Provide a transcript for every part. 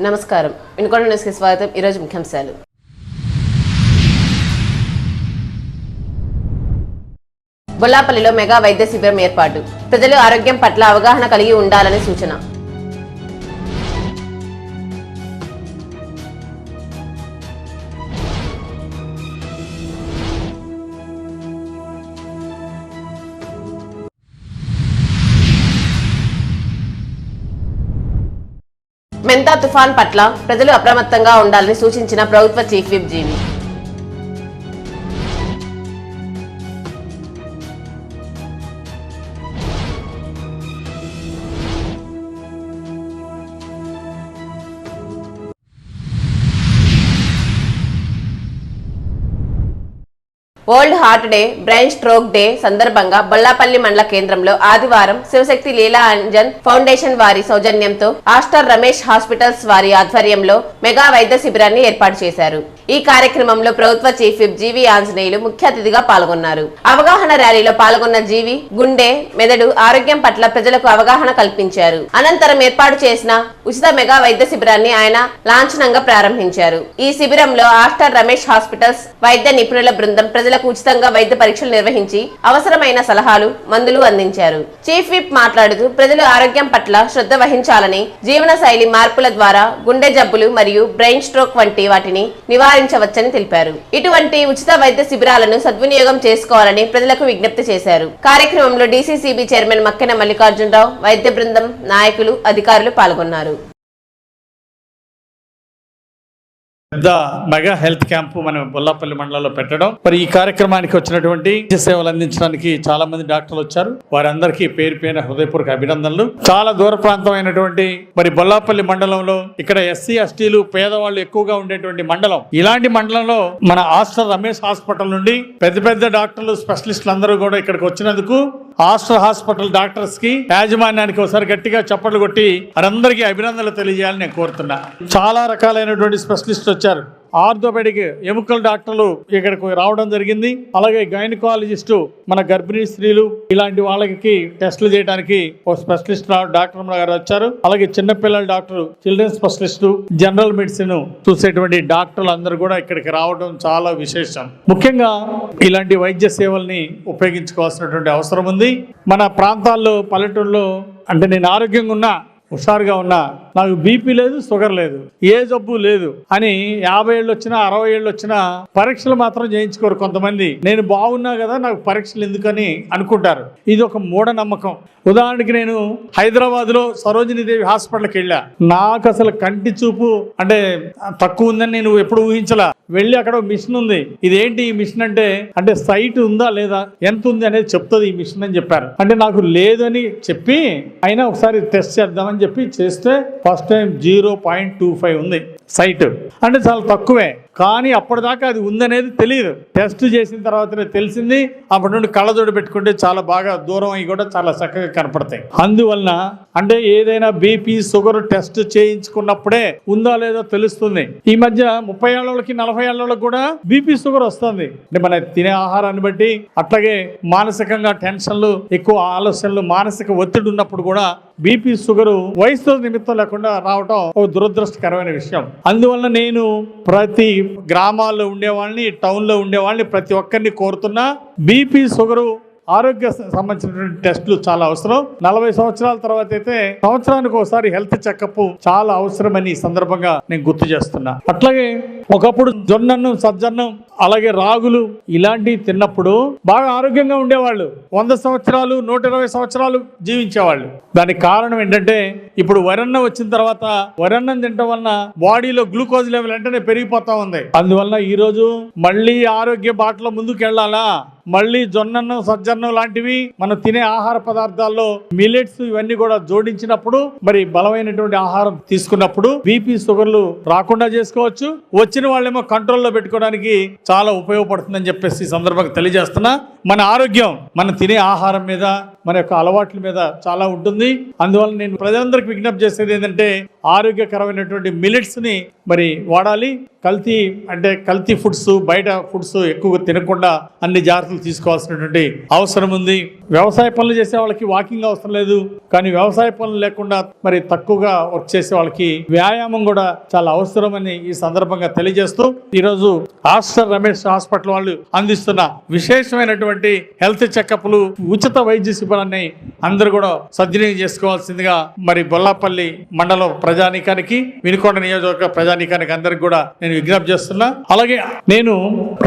నమస్కారం. వినుకొండ న్యూస్కి స్వాగతం. ఈరోజు ముఖ్యాంశాలు. బొల్లాపల్లిలో మెగా వైద్య శిబిరం ఏర్పాటు. ప్రజలు ఆరోగ్యం పట్ల అవగాహన కలిగి ఉండాలని సూచన. మెంతా తుఫాన్ పట్ల ప్రజలు అప్రమత్తంగా ఉండాలని సూచించిన ప్రభుత్వ chief whip GV. World heart day, brain stroke day సందర్భంగా బొల్లాపల్లి మండల కేంద్రంలో ఆదివారం శివశక్తి లీలా అంజన్ ఫౌండేషన్ వారి సౌజన్యంతో ఆస్టర్ రమేష్ హాస్పిటల్స్ వారి ఆధ్వర్యంలో మెగా వైద్య శిబిరాన్ని ఏర్పాటు చేశారు. ఈ కార్యక్రమంలో ప్రభుత్వ చీఫ్ విప్ జీవి ఆంజనేయులు ముఖ్య అతిథిగా పాల్గొన్నారు. అవగాహన ర్యాలీలో పాల్గొన్న జీవి గుండె, మెదడు ఆరోగ్యం పట్ల ప్రజలకు అవగాహన కల్పించారు. అనంతరం ఏర్పాటు చేసిన ఉచిత మెగా వైద్య శిబిరాన్ని ఆయన లాంఛనంగా ప్రారంభించారు. ఈ శిబిరంలో ఆస్టర్ రమేష్ హాస్పిటల్స్ వైద్య నిపుణుల బృందం ప్రజలకు ఉచితంగా వైద్య పరీక్షలు నిర్వహించి అవసరమైన సలహాలు, మందులు అందించారు. చీఫ్ విప్ మాట్లాడుతూ ప్రజలు ఆరోగ్యం పట్ల శ్రద్ధ వహించాలని, జీవన శైలి మార్పుల ద్వారా గుండె జబ్బులు మరియు బ్రెయిన్ స్ట్రోక్ వంటి వాటిని నివారించవచ్చని తెలిపారు. ఇటువంటి ఉచిత వైద్య శిబిరాలను సద్వినియోగం చేసుకోవాలని ప్రజలకు విజ్ఞప్తి చేశారు. కార్యక్రమంలో డీసీసీబీ చైర్మన్ మక్కెన మల్లికార్జునరావు, వైద్య బృందం, నాయకులు, అధికారులు పాల్గొన్నారు. పెద్ద మెగా హెల్త్ క్యాంపు మన బొల్లాపల్లి మండలంలో పెట్టడం, మరి ఈ కార్యక్రమానికి వచ్చినటువంటి సేవలు అందించడానికి చాలా మంది డాక్టర్లు వచ్చారు. వారందరికీ పేరు పేరున హృదయపూర్వక అభినందనలు. చాలా దూర ప్రాంతమైనటువంటి మరి బొల్లాపల్లి మండలంలో ఇక్కడ ఎస్సీ ఎస్టీలు పేదవాళ్ళు ఎక్కువగా ఉండేటువంటి మండలం. ఇలాంటి మండలంలో మన ఆస్టర్ రమేష్ హాస్పిటల్ నుండి పెద్ద పెద్ద డాక్టర్లు, స్పెషలిస్టులు అందరూ కూడా ఇక్కడికి వచ్చినందుకు ఆస్టర్ హాస్పిటల్ డాక్టర్స్ కి, యాజమాన్యానికి ఒకసారి గట్టిగా చప్పట్లు కొట్టి వారందరికీ అభినందనలు తెలియజేయాలని నేను కోరుతున్నా. చాలా రకాలైనటువంటి స్పెషలిస్టులు వచ్చారు. ఆర్థోపెడిక్ ఎముకల డాక్టర్లు ఇక్కడికి రావడం జరిగింది. అలాగే గైనకాలజిస్టు, మన గర్భిణీ స్త్రీలు ఇలాంటి వాళ్ళకి టెస్టులు చేయడానికి ఒక స్పెషలిస్ట్ డాక్టర్ గారు వచ్చారు. అలాగే చిన్నపిల్లల doctor, children specialist, general medicine చూసేటువంటి డాక్టర్లు అందరూ కూడా ఇక్కడికి రావడం చాలా విశేషం. ముఖ్యంగా ఇలాంటి వైద్య సేవల్ని ఉపయోగించుకోవాల్సినటువంటి అవసరం ఉంది. మన ప్రాంతాల్లో, పల్లెటూరులో అంటే నేను ఆరోగ్యంగా ఉన్నా, హుషారుగా ఉన్నా, నాకు బీపీ లేదు, షుగర్ లేదు, ఏ జబ్బు లేదు అని 50 ఏళ్ళు వచ్చినా 60 ఏళ్ళు వచ్చినా పరీక్షలు మాత్రం చేయించుకోరు కొంతమంది. నేను బాగున్నా కదా, నాకు పరీక్షలు ఎందుకని అనుకుంటారు. ఇది ఒక మూఢనమ్మకం. ఉదాహరణకి నేను హైదరాబాద్లో సరోజినీదేవి హాస్పిటల్కి వెళ్ళా. నాకు అసలు కంటి చూపు అంటే తక్కువ ఉందని నేను ఎప్పుడు ఊహించలా. వెళ్ళి అక్కడ మిషన్ ఉంది. ఇదేంటి ఈ మిషన్ అంటే సైట్ ఉందా లేదా, ఎంత ఉంది అనేది చెప్తుంది ఈ మిషన్ అని చెప్పారు. అంటే నాకు లేదని చెప్పి అయినా ఒకసారి టెస్ట్ చేద్దామని చెప్పి చేస్తే ఫస్ట్ టైం 0.25 ఉంది సైట్. అంటే చాలా తక్కువే, కానీ అప్పటిదాకా అది ఉందనేది తెలియదు. టెస్ట్ చేసిన తర్వాతనే తెలిసింది. అప్పటి నుండి కళ్ళజోడు పెట్టుకుంటే చాలా బాగా దూరం అవి కూడా చాలా చక్కగా కనపడతాయి. అందువలన అంటే ఏదైనా బీపీ, షుగర్ టెస్ట్ చేయించుకున్నప్పుడే ఉందా లేదా తెలుస్తుంది. ఈ మధ్య 30 ఏళ్ళకి 40 ఏళ్ళకి కూడా బీపీ, షుగర్ వస్తుంది. అంటే మన తినే ఆహారాన్ని బట్టి, అట్లాగే మానసికంగా టెన్షన్లు, ఎక్కువ ఆలోచనలు, మానసిక ఒత్తిడి ఉన్నప్పుడు కూడా బీపీ, షుగర్ వయసుతో నిమిత్తం లేకుండా రావటం ఒక దురదృష్టకరమైన విషయం. అందువలన నేను ప్రతి గ్రామాల్లో ఉండేవాళ్ళని, టౌన్లో ఉండేవాళ్ళని ప్రతి ఒక్కరిని కోరుతున్నా, బీపీ, షుగరు ఆరోగ్య సంబంధించినటువంటి టెస్టులు చాలా అవసరం. 40 సంవత్సరాల తర్వాత అయితే సంవత్సరానికి ఒకసారి హెల్త్ చెకప్ చాలా అవసరమని ఈ సందర్భంగా నేను గుర్తు చేస్తున్నా. అట్లాగే ఒకప్పుడు జొన్నన్నం, సజ్జన్నం, అలాగే రాగులు ఇలాంటివి తిన్నప్పుడు బాగా ఆరోగ్యంగా ఉండేవాళ్ళు. 100 సంవత్సరాలు, 120 సంవత్సరాలు జీవించేవాళ్ళు. దానికి కారణం ఏంటంటే ఇప్పుడు వరన్నం వచ్చిన తర్వాత వరన్నం తినడం వలన బాడీలో గ్లూకోజ్ లెవెల్ వెంటనే పెరిగిపోతా ఉంది. అందువల్ల ఈరోజు మళ్ళీ ఆరోగ్య బాటలో ముందుకు వెళ్ళాలా, మళ్ళీ జొన్నన్నం, సజ్జన్నం లాంటివి మనం తినే ఆహార పదార్థాల్లో మిల్లెట్స్ ఇవన్నీ కూడా జోడించినప్పుడు, మరి బలమైనటువంటి ఆహారం తీసుకున్నప్పుడు బీపీ, షుగర్లు రాకుండా చేసుకోవచ్చు. వచ్చిన వాళ్ళేమో కంట్రోల్లో పెట్టుకోవడానికి చాలా ఉపయోగపడుతుందని చెప్పేసి ఈ సందర్భంగా తెలియజేస్తున్నా. మన ఆరోగ్యం మన తినే ఆహారం మీద మన యొక్క అలవాట్ల మీద చాలా ఉంటుంది. అందువల్ల నేను ప్రజలందరికీ విజ్ఞప్తి చేసేది ఏంటంటే ఆరోగ్యకరమైనటువంటి మిల్లెట్స్ ని మరి వాడాలి. కల్తీ ఫుడ్స్, బయట ఫుడ్స్ ఎక్కువగా తినకుండా అన్ని జాగ్రత్తలు తీసుకోవాల్సినటువంటి అవసరం ఉంది. వ్యవసాయ పనులు చేసే వాళ్ళకి వాకింగ్ అవసరం లేదు, కానీ వ్యవసాయ పనులు లేకుండా మరి తక్కువగా వర్క్ చేసే వాళ్ళకి వ్యాయామం కూడా చాలా అవసరమని ఈ సందర్భంగా తెలియజేస్తూ ఈరోజు ఆస్టర్ రమేష్ హాస్పిటల్ వాళ్ళు అందిస్తున్న విశేషమైనటువంటి హెల్త్ చెకప్లు, ఉచిత వైద్య శిబిరాన్ని అందరూ కూడా సద్వినియోగం చేసుకోవాల్సిందిగా మరి బొల్లాపల్లి మండలం ప్రజానీకానికి, వినుకొండ నియోజకవర్గ ప్రజానీకానికి అందరికి కూడా నేను విజ్ఞప్తి చేస్తున్నా. అలాగే నేను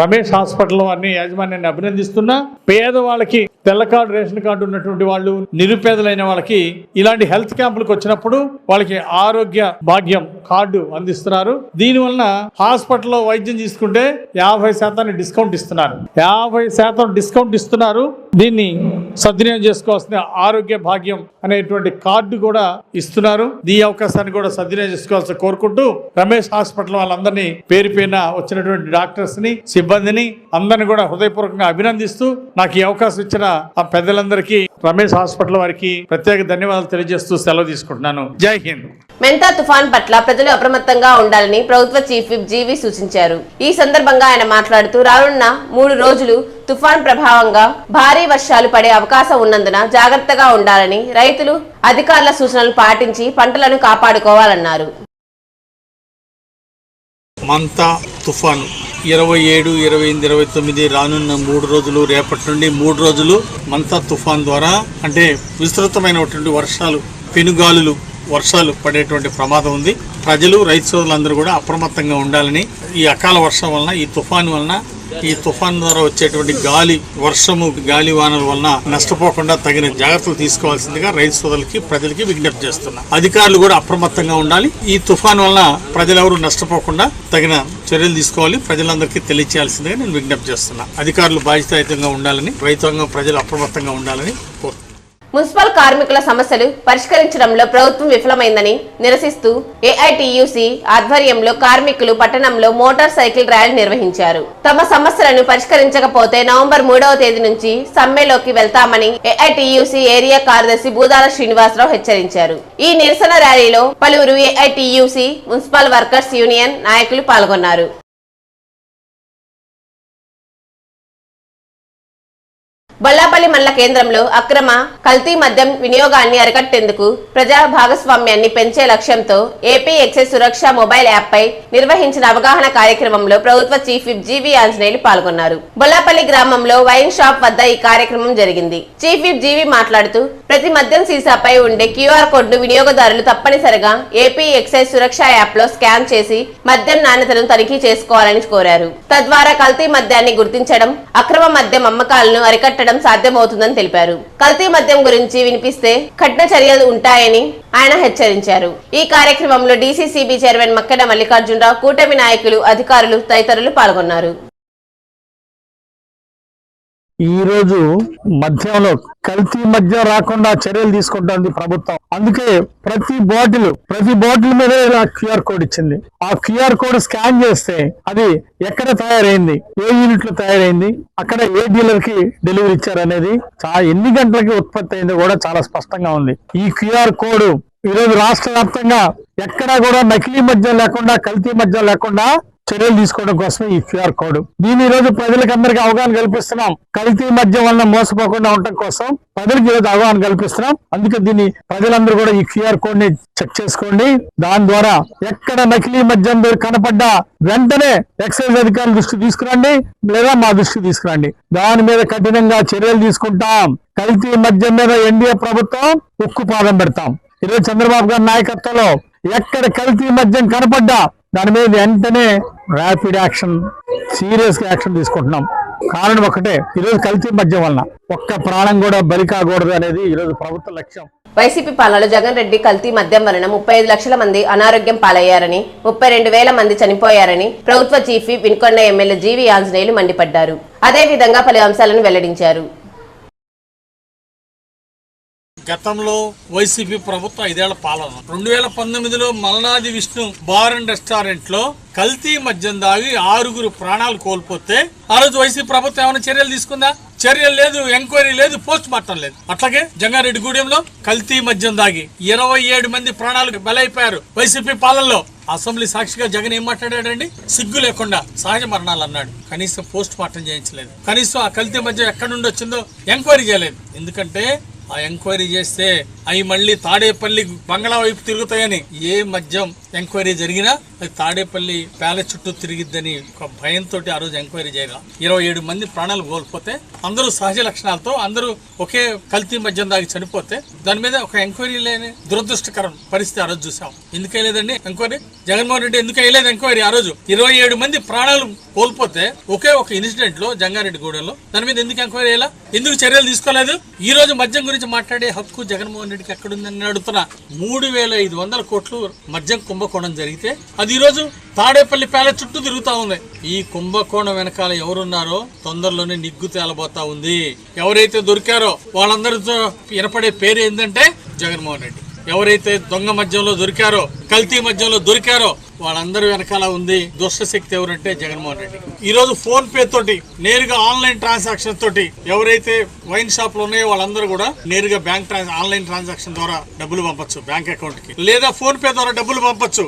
రమేష్ హాస్పిటల్ వారిని, యాజమాన్యాన్ని అభినందిస్తున్నా. పేదవాళ్ళకి తెల్ల కార్డు, రేషన్ కార్డు ఉన్నటువంటి వాళ్ళు, నిరుపేదలైన వాళ్ళకి ఇలాంటి హెల్త్ క్యాంపులకు వచ్చినప్పుడు వాళ్ళకి ఆరోగ్య భాగ్యం కార్డు అందిస్తున్నారు. దీనివల్ల హాస్పిటల్లో వైద్యం తీసుకుంటే 50% డిస్కౌంట్ ఇస్తున్నారు. 50% డిస్కౌంట్ ఇస్తున్నారు. దీన్ని సద్వినియోగం చేసుకోవాల్సిన ఆరోగ్య భాగ్యం అనేటువంటి కార్డు కూడా ఇస్తున్నారు. ఈ అవకాశాన్ని కూడా సద్వినియోగం చేసుకోవాల్సి కోరుకుంటూ రమేష్ హాస్పిటల్ వాళ్ళందరినీ పేరు పేరున వచ్చినటువంటి డాక్టర్స్ ని, సిబ్బందిని అందరిని కూడా హృదయపూర్వకంగా అభినందిస్తూ నాకు ఈ అవకాశం ఇచ్చిన ఆ పెద్దలందరికీ, రమేష్ హాస్పిటల్ వారికి ప్రత్యేక ధన్యవాదాలు తెలియజేస్తూ సెలవు తీసుకుంటున్నాను. జై హింద్. మెంతా తుఫాన్ పట్ల ప్రజలు అప్రమత్తంగా ఉండాలని ప్రభుత్వ చీఫ్ విప్ జీవి సూచించారు. ఈ సందర్భంగా ఆయన మాట్లాడుతూ రానున్న 3 రోజులు తుఫాన్ ప్రభావంగా భారీ వర్షాలు పడే అవకాశం ఉన్నందున జాగ్రత్తగా ఉండాలని, రైతులు అధికారుల సూచనలు పాటించి పంటలను కాపాడుకోవాలన్నారు. మంతా తుఫాను 27, 28, 29 రానున్న 3 రోజులు, రేపటి నుండి 3 రోజులు మంతా తుఫాన్ ద్వారా అంటే విస్తృతమైనటువంటి వర్షాలు, పెనుగాలులు, వర్షాలు పడేటువంటి ప్రమాదం ఉంది. ప్రజలు, రైతు సోదరులందరూ కూడా అప్రమత్తంగా ఉండాలని, ఈ అకాల వర్షం వలన, ఈ తుఫాను వలన, ఈ తుఫాన్ ద్వారా వచ్చేటువంటి వర్షము, గాలి వానల వలన నష్టపోకుండా తగిన జాగ్రత్తలు తీసుకోవాల్సిందిగా రైతు సోదరులకి, ప్రజలకి విజ్ఞప్తి చేస్తున్నా. అధికారులు కూడా అప్రమత్తంగా ఉండాలి. ఈ తుఫాన్ వలన ప్రజలెవరూ నష్టపోకుండా తగిన చర్యలు తీసుకోవాలి, ప్రజలందరికీ తెలియచేయాల్సిందిగా నేను విజ్ఞప్తి చేస్తున్నా. అధికారులు బాధ్యతాయుతంగా ఉండాలని, రైతాంగం, ప్రజలు అప్రమత్తంగా ఉండాలని కోరుతున్నాను. మున్సిపల్ కార్మికుల సమస్యలు పరిష్కరించడంలో ప్రభుత్వం విఫలమైందని నిరసిస్తూ ఏఐటియుసి ఆధ్వర్యంలో కార్మికులు పట్టణంలో మోటార్ సైకిల్ ర్యాలీ నిర్వహించారు. తమ సమస్యలను పరిష్కరించకపోతే నవంబర్ 3వ తేదీ నుంచి సమ్మెలోకి వెళ్తామని ఏఐటియుసి ఏరియా కార్యదర్శి బూదాల శ్రీనివాసరావు హెచ్చరించారు. ఈ నిరసన ర్యాలీలో పలువురు ఏఐటియుసి మున్సిపల్ వర్కర్స్ యూనియన్ నాయకులు పాల్గొన్నారు. బొల్లాపల్లి మండల కేంద్రంలో అక్రమ కల్తీ మద్యం వినియోగాన్ని అరికట్టేందుకు ప్రజా భాగస్వామ్యాన్ని పెంచే లక్ష్యంతో ఏపీ ఎక్సైజ్ సురక్ష మొబైల్ యాప్ పై నిర్వహించిన అవగాహన కార్యక్రమంలో ప్రభుత్వ చీఫ్ విప్ జీవి ఆంజనేయులు పాల్గొన్నారు. బొల్లాపల్లి గ్రామంలో వైన్ షాప్ వద్ద ఈ కార్యక్రమం జరిగింది. చీఫ్ విప్ జీవి మాట్లాడుతూ ప్రతి మద్యం సీసాపై ఉండే క్యూఆర్ కోడ్ ను వినియోగదారులు తప్పనిసరిగా ఏపీ ఎక్సైజ్ సురక్ష యాప్ లో స్కాన్ చేసి మద్యం నాణ్యతను తనిఖీ చేసుకోవాలని కోరారు. తద్వారా కల్తీ మద్యాన్ని గుర్తించడం, అక్రమ మద్యం అమ్మకాలను అరికట్టడం సాధ్యమవుతుందని తెలిపారు. కల్తీ మద్యం గురించి వినిపిస్తే కఠిన చర్యలు ఉంటాయని ఆయన హెచ్చరించారు. ఈ కార్యక్రమంలో డీసీసీబీ చైర్మన్ మక్కెడ మల్లికార్జునరావు, కూటమి నాయకులు, అధికారులు తదితరులు పాల్గొన్నారు. ఈ రోజు మద్యంలో కల్తీ మద్యం రాకుండా చర్యలు తీసుకుంటుంది ప్రభుత్వం. అందుకే ప్రతి బాటిల్ మీద క్యూఆర్ కోడ్ ఇచ్చింది. ఆ క్యూఆర్ కోడ్ స్కాన్ చేస్తే అది ఎక్కడ తయారైంది, ఏ యూనిట్ లో తయారైంది, అక్కడ ఏ డీలర్ కి డెలివరీ ఇచ్చారు అనేది, ఎన్ని గంటలకి ఉత్పత్తి అయింది కూడా చాలా స్పష్టంగా ఉంది. ఈ క్యూఆర్ కోడ్ ఈరోజు రాష్ట్ర వ్యాప్తంగా ఎక్కడా కూడా నకిలీ మద్యం లేకుండా, కల్తీ మద్యం లేకుండా చర్యలు తీసుకోవడం కోసం ఈ క్యూఆర్ కోడ్. దీని ఈ రోజు ప్రజలకు అందరికీ అవగాహన కల్పిస్తున్నాం. కల్తీ మద్యం వల్ల మోసపోకుండా ఉండటం కోసం ప్రజలకు ఈరోజు అవగాహన కల్పిస్తున్నాం. అందుకే దీన్ని ప్రజలందరూ కూడా ఈ క్యూఆర్ కోడ్ ని చెక్ చేసుకోండి. దాని ద్వారా ఎక్కడ నకిలీ మద్యం కనపడ్డా వెంటనే ఎక్సైజ్ అధికారుల దృష్టి తీసుకురండి, లేదా మా దృష్టికి తీసుకురండి. దాని మీద కఠినంగా చర్యలు తీసుకుంటాం. కల్తీ మద్యం మీద ఎన్డీఏ ప్రభుత్వం ఉక్కుపాదం పెడతాం. ఈరోజు చంద్రబాబు గారి నాయకత్వంలో ఎక్కడ కల్తీ మద్యం కనపడ్డా దాని మీద వెంటనే ర్యాపిడ్ యాక్షన్, సీరియస్ గా యాక్షన్ తీసుకుంటున్నాం. కారణం ఒకటే, ఈరోజు కల్తీ మద్యం వలన ఒక్క ప్రాణం కూడా బలి కాకూడదు అనేది ఈరోజు ప్రభుత్వ లక్ష్యం. వైసీపీ పాలనలో జగన్ రెడ్డి కల్తీ మద్యం వలన 35 లక్షల మంది అనారోగ్యం పాలయ్యారని, 32,000 మంది చనిపోయారని ప్రభుత్వ చీఫ్ విప్ వినుకొండ ఎమ్మెల్యే జీవి ఆంజనేయులు మండిపడ్డారు. అదే విధంగా పలు అంశాలను వెల్లడించారు. గతంలో వైసీపీ ప్రభుత్వం 5 ఏళ్ల పాలన 2019లో మల్నాది విష్ణు బార్ అండ్ రెస్టారెంట్ లో కల్తీ మద్యం దాగి 6 ప్రాణాలు కోల్పోతే ఆ రోజు వైసీపీ ప్రభుత్వం ఏమైనా చర్యలు తీసుకుందా? చర్యలు లేదు, ఎంక్వైరీ లేదు, పోస్ట్ మార్టం లేదు. అట్లాగే జంగారెడ్డిగూడెంలో కల్తీ మద్యం దాగి 27 మంది ప్రాణాలు బలైపోయారు వైసీపీ పాలనలో. అసెంబ్లీ సాక్షిగా జగన్ ఏం మాట్లాడాడండి? సిగ్గు లేకుండా సహజ మరణాలు అన్నాడు. కనీసం పోస్ట్ మార్టం చేయించలేదు. కనీసం ఆ కల్తీ మద్యం ఎక్కడి నుండి వచ్చిందో ఎంక్వైరీ చేయలేదు. ఎందుకంటే ఆ ఎంక్వైరీ చేస్తే అవి మళ్ళీ తాడేపల్లి బంగ్లా వైపు తిరుగుతాయని. ఏ మద్యం ఎంక్వైరీ జరిగినా అది తాడేపల్లి ప్యాలెస్ చుట్టూ తిరిగిద్దని ఒక భయంతో ఆ రోజు ఎంక్వైరీ చేయగా 27 మంది ప్రాణాలు కోల్పోతే, అందరూ సహజ లక్షణాలతో అందరూ ఒకే కల్తీ మద్యం దాగి చనిపోతే దాని మీద ఒక ఎంక్వైరీ లేని దురదృష్టకరం పరిస్థితి ఆ రోజు చూసాం. ఎందుకు వేయలేదండి ఎంక్వైరీ? జగన్మోహన్ రెడ్డి ఎందుకు వేయలేదు ఎంక్వైరీ? ఆ రోజు 27 మంది ప్రాణాలు కోల్పోతే ఒకే ఒక ఇన్సిడెంట్ లో జంగారెడ్డిగూడెంలో దాని మీద ఎందుకు ఎంక్వైరీ చేయాలా? ఎందుకు చర్యలు తీసుకోలేదు? ఈ రోజు మద్యం గురించి మాట్లాడే హక్కు జగన్మోహన్ రెడ్డికి ఎక్కడుందని అడుగుతున్నా. 3,500 కోట్లు మద్యం కుంభకోణం జరిగితే అది ఈ రోజు తాడేపల్లి ప్యాలెస్ చుట్టూ తిరుగుతా ఉంది. ఈ కుంభకోణం వెనకాల ఎవరున్నారో తొందరలోనే నిగ్గు తేలబోతా ఉంది. ఎవరైతే దొరికారో వాళ్ళందరితో వినపడే పేరు ఏంటంటే జగన్మోహన్ రెడ్డి. ఎవరైతే దొంగ మద్యంలో దొరికారో, కల్తీ మద్యంలో దొరికారో వాళ్ళందరూ వెనకాల ఉంది దుష్టశక్తి ఎవరంటే జగన్మోహన్ రెడ్డి. ఈ రోజు ఫోన్ పే తోటి నేరుగా ఆన్లైన్ ట్రాన్సాక్షన్ తోటి ఎవరైతే వైన్ షాప్ లో ఉన్నాయో వాళ్ళందరూ కూడా నేరుగా ఆన్లైన్ ట్రాన్సాక్షన్ ద్వారా డబ్బులు పంపొచ్చు బ్యాంక్ అకౌంట్ కి, లేదా ఫోన్ పే ద్వారా డబ్బులు పంపొచ్చు.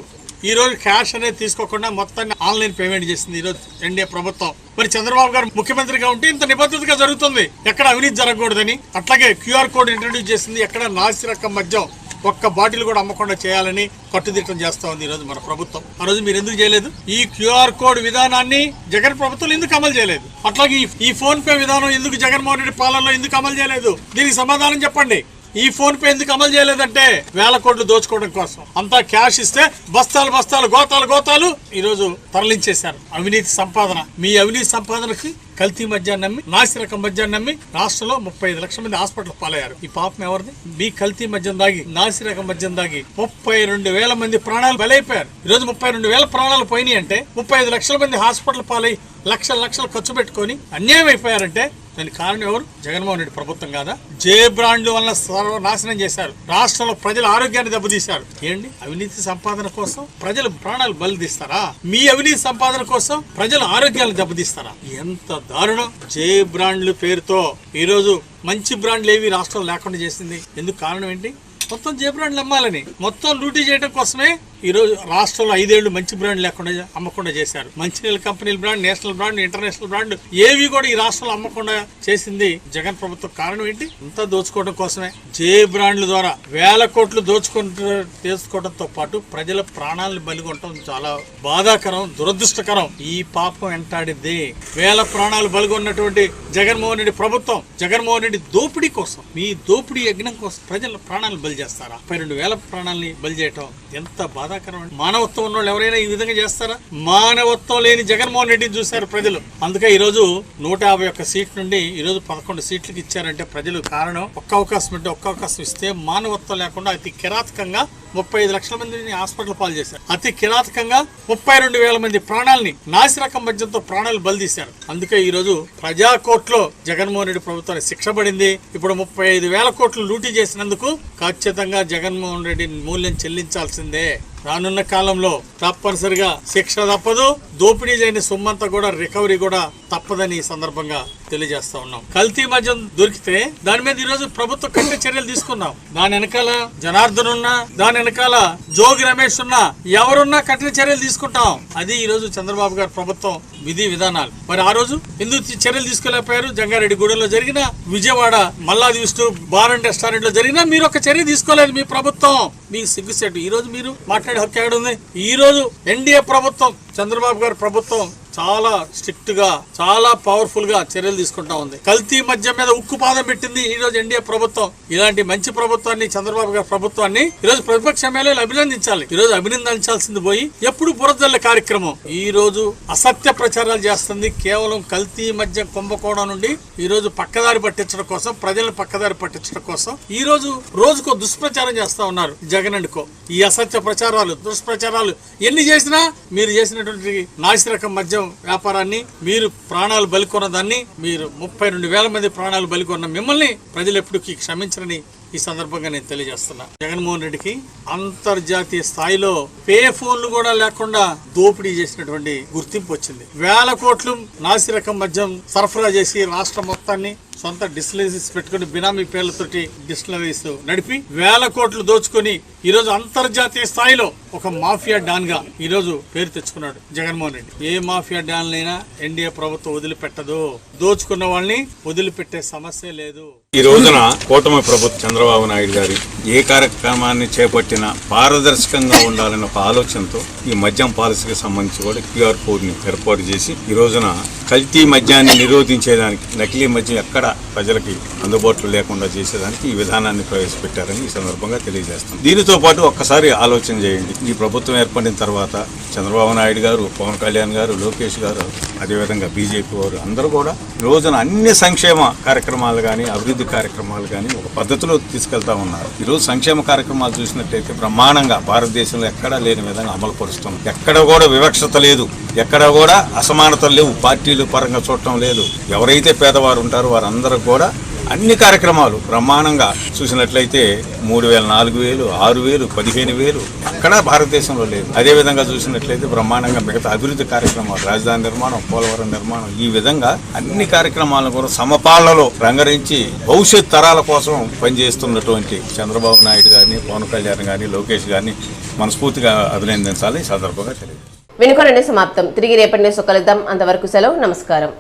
ఈ రోజు క్యాష్ అనేది తీసుకోకుండా మొత్తాన్ని ఆన్లైన్ పేమెంట్ చేసింది ఈ రోజు ఎన్డీఏ ప్రభుత్వం. మరి చంద్రబాబు గారు ముఖ్యమంత్రిగా ఉంటే ఇంత నిబద్ధతగా జరుగుతుంది, ఎక్కడ అవినీతి జరగకూడదని. అట్లాగే QR కోడ్ ఇంట్రడ్యూస్ చేసింది, ఎక్కడ నాసి రకం మద్యం ఒక్క బాటిల్ కూడా అమ్మకుండా చేయాలని కట్టుదిట్టం చేస్తా ఉంది ఈ రోజు మన ప్రభుత్వం. ఆ రోజు మీరు ఎందుకు చేయలేదు? ఈ QR కోడ్ విధానాన్ని జగన్ ప్రభుత్వం ఎందుకు అమలు చేయలేదు? అట్లాగే ఈ ఫోన్ పే విధానం ఎందుకు జగన్మోహన్ రెడ్డి పాలనలో ఎందుకు అమలు చేయలేదు? దీనికి సమాధానం చెప్పండి. ఈ ఫోన్ పే ఎందుకు అమలు చేయలేదంటే 1000 కోట్లు దోచుకోవడం కోసం. అంతా క్యాష్ ఇస్తే బస్తాలు బస్తాలు గోతాలు ఈ రోజు తరలించేశారు. అవినీతి సంపాదన. మీ అవినీతి సంపాదనకి కల్తీ మద్యాన్ని నమ్మి, నాసి రకం మద్యాన్ని నమ్మి రాష్ట్రంలో 35 లక్షల మంది హాస్పిటల్ పాలయ్యారు. ఈ పాపం ఎవరిది? మీ కల్తీ మద్యం దాగి, నాసి రకం మద్యం దాగి 32,000 మంది ప్రాణాలు బలైపోయారు. ఈ రోజు 32,000 ప్రాణాలు పోయినాయి అంటే 35 లక్షల మంది హాస్పిటల్ పాలై లక్షలు ఖర్చు పెట్టుకొని అన్యాయం అయిపోయారంటే దానికి కారణం ఎవరు? జగన్మోహన్ రెడ్డి ప్రభుత్వం కాదా? జే బ్రాండ్ల వల్ల సర్వనాశనం చేశారు. రాష్ట్రంలో ప్రజల ఆరోగ్యాన్ని దెబ్బతీశారు. ఏంటి? అవినీతి సంపాదన కోసం ప్రజల ప్రాణాలు బలిదీస్తారా? మీ అవినీతి సంపాదన కోసం ప్రజల ఆరోగ్యాలను దెబ్బతీస్తారా? ఎంత దారుణం! జే బ్రాండ్ల పేరుతో ఈ రోజు మంచి బ్రాండ్లు ఏవి రాష్ట్రంలో లేకుండా చేసింది. ఎందుకు? కారణం ఏంటి? మొత్తం జే బ్రాండ్లు అమ్మాలని, మొత్తం లూటీ చేయడం కోసమే ఈ రోజు రాష్ట్రంలో 5 ఏళ్లు మంచి బ్రాండ్ లేకుండా అమ్మకుండా చేశారు. మంచినీళ్ళ కంపెనీల brand, national brand, international brand ఏవి కూడా ఈ రాష్ట్రంలో అమ్మకుండా చేసింది జగన్ ప్రభుత్వం. కారణం ఏంటి? అంతా దోచుకోవడం కోసమే. జే బ్రాండ్ల ద్వారా 1000 కోట్లు చేసుకోవడంతో పాటు ప్రజల ప్రాణాలను బలిగొనడం చాలా బాధాకరం, దురదృష్టకరం. ఈ పాపం వెంటాడిద్ది. 1000 ప్రాణాలు బలిగొన్నటువంటి జగన్మోహన్ రెడ్డి ప్రభుత్వం, జగన్మోహన్ రెడ్డి దోపిడీ కోసం, మీ దోపిడీ యజ్ఞం కోసం ప్రజల ప్రాణాలు బలి చేస్తారా? 32,000 ప్రాణాలని బలి చేయటం ఎంత బాధాకరం. మానవత్వం ఉన్న వాళ్ళు ఎవరైనా ఈ విధంగా చేస్తారా? మానవత్వం లేని జగన్మోహన్ రెడ్డిని చూశారు ప్రజలు. అందుకే ఈ రోజు 151 సీట్ నుండి ఈ రోజు 11 సీట్లకు ఇచ్చారంటే ప్రజలు కారణం ఒక్క అవకాశం ఇస్తే మానవత్వం లేకుండా అతి కిరాతకంగా 35 లక్షల మందిని హాస్పిటల్ పాలు చేశారు. అతి కిరాతకంగా 32,000 మంది ప్రాణాలని నాసి రకం మద్యంతో ప్రాణాలు బలిదీశారు. అందుకే ఈ రోజు ప్రజా కోర్టులో జగన్మోహన్ రెడ్డి ప్రభుత్వానికి శిక్ష పడింది. ఇప్పుడు 35,000 కోట్లు లూటీ చేసినందుకు ఖచ్చితంగా జగన్మోహన్ రెడ్డి మూల్యం చెల్లించాల్సిందే. రానున్న కాలంలో తప్పనిసరిగా శిక్ష తప్పదు. దోపిడీ చేయని సొమ్మంతా కూడా రికవరీ కూడా తప్పదని ఈ సందర్భంగా తెలియజేస్తా ఉన్నాం. కల్తీ మద్యం దొరికితే దాని మీద ఈ రోజు ప్రభుత్వం కఠిన చర్యలు తీసుకున్నాం. దాని వెనకాల జనార్దన్ ఉన్నా, దాని వెనకాల జోగి రమేష్ ఉన్నా, ఎవరున్నా కఠిన చర్యలు తీసుకుంటాం. అది ఈ రోజు చంద్రబాబు గారి ప్రభుత్వం విధి విధానాలు. మరి ఆ రోజు ఎందుకు చర్యలు తీసుకోలేకపోయారు? జంగారెడ్డిగూడెంలో జరిగిన, Vijayawada Malladi Vishnu bar and restaurant లో జరిగినా మీరు ఒక చర్య తీసుకోలేదు. మీ ప్రభుత్వం మీకు సిగ్గుసేటు. ఈ రోజు మీరు మాట్లాడే హక్కు ఎక్కడుంది? ఈ రోజు ఎన్డీఏ ప్రభుత్వం, చంద్రబాబు గారి ప్రభుత్వం చాలా స్ట్రిక్ట్ గా, చాలా పవర్ఫుల్ గా చర్యలు తీసుకుంటా ఉంది. కల్తీ మద్యం మీద ఉక్కు పాదం పెట్టింది ఈ రోజు ఎన్డీఏ ప్రభుత్వం. ఇలాంటి మంచి ప్రభుత్వాన్ని, చంద్రబాబు గారి ప్రభుత్వాన్ని ఈ రోజు ప్రతిపక్ష ఎమ్మెల్యేలు అభినందించాలి. ఈ రోజు అభినందించాల్సింది పోయి ఎప్పుడు బురదల్ల కార్యక్రమం. ఈ రోజు అసత్య ప్రచారాలు చేస్తుంది. కేవలం కల్తీ మద్యం కుంభకోణం నుండి ఈ రోజు పక్కదారి పట్టించడం కోసం, ప్రజలను పక్కదారి పట్టించడం కోసం ఈ రోజు రోజుకో దుష్ప్రచారం చేస్తా ఉన్నారు జగన్ అండ్కో. ఈ అసత్య ప్రచారాలు, దుష్ప్రచారాలు ఎన్ని చేసినా మీరు చేసినటువంటి నాసి రకం మద్యం వ్యాపారాన్ని, మీరు ప్రాణాలు బలికొన్న దాన్ని, మీరు 32,000 మంది ప్రాణాలు బలికొన్న మిమ్మల్ని ప్రజలు ఎప్పటికీ క్షమించరని ఈ సందర్భంగా నేను తెలియజేస్తున్నా. జగన్మోహన్ రెడ్డికి అంతర్జాతీయ స్థాయిలో పే ఫోన్లు కూడా లేకుండా దోపిడీ చేసినటువంటి గుర్తింపు వచ్చింది. 1000 కోట్లు నాసిరకం మద్యం సరఫరా చేసి రాష్ట్ర మొత్తాన్ని సొంత డిస్టిలరీస్ పెట్టుకుని బినామీ పేర్లతోటి డిస్టిలరీస్ నడిపి 1000 కోట్లు దోచుకొని ఈరోజు అంతర్జాతీయ స్థాయిలో ఒక మాఫియా డాన్ గా ఈరోజు పేరు తెచ్చుకున్నాడు జగన్మోహన్ రెడ్డి. ఏ మాఫియా డాన్లైనా ఎన్డీఏ ప్రభుత్వం వదిలిపెట్టదు. దోచుకున్న వాళ్ళని వదిలిపెట్టే సమస్య లేదు. ఈ రోజున కూటమి ప్రభుత్వం చంద్రబాబు నాయుడు గారి ఏ కార్యక్రమాన్ని చేపట్టినా పారదర్శకంగా ఉండాలనే ఒక ఆలోచనతో ఈ మద్యం పాలసీకి సంబంధించి కూడా QR కోడ్ ని ఏర్పాటు చేసి ఈ రోజున కల్తీ మద్యాన్ని నిరోధించేదానికి, నకిలీ మద్యం ఎక్కడ ప్రజలకి అందుబాటులో లేకుండా చేసేదానికి ఈ విధానాన్ని ప్రవేశపెట్టారని ఈ సందర్భంగా తెలియజేస్తాం. దీనితో పాటు ఒక్కసారి ఆలోచన చేయండి. ఈ ప్రభుత్వం ఏర్పడిన తర్వాత చంద్రబాబు నాయుడు గారు, పవన్ కళ్యాణ్ గారు, లోకేష్ గారు, అదేవిధంగా బీజేపీ వారు అందరూ కూడా ఈ రోజున అన్ని సంక్షేమ కార్యక్రమాలు కానీ అభివృద్ధి కార్యక్రమాలు కానీ ఒక పద్ధతిలో తీసుకెళ్తా ఉన్నారు. ఈరోజు సంక్షేమ కార్యక్రమాలు చూసినట్లయితే బ్రహ్మాండంగా భారతదేశంలో ఎక్కడా లేని విధంగా అమలు పరుస్తున్నాం. ఎక్కడ కూడా వివక్షత లేదు, ఎక్కడ కూడా అసమానతలు లేవు, పార్టీలు పరంగా చూడటం లేదు. ఎవరైతే పేదవారు ఉంటారో వారందరూ కూడా అన్ని కార్యక్రమాలు బ్రహ్మాండంగా చూసినట్లయితే 3000, 4000, 6000, 15,000 ఎక్కడా భారతదేశంలో లేదు. అదేవిధంగా చూసినట్లయితే బ్రహ్మాండంగా మిగతా అభివృద్ధి కార్యక్రమాలు, రాజధాని నిర్మాణం, పోలవరం నిర్మాణం, ఈ విధంగా అన్ని కార్యక్రమాలను కూడా సమపాలనలో రంగరించి భవిష్యత్ తరాల కోసం పనిచేస్తున్నటువంటి చంద్రబాబు నాయుడు గారిని, పవన్ కళ్యాణ్ గారిని, లోకేష్ గారిని మనస్ఫూర్తిగా అభినందించాలి ఈ సందర్భంగా తెలియదు. వెనుకొండ సమాప్తం. తిరిగి రేపటి న్యూస్ కలుద్దాం. అంతవరకు సెలవు. నమస్కారం.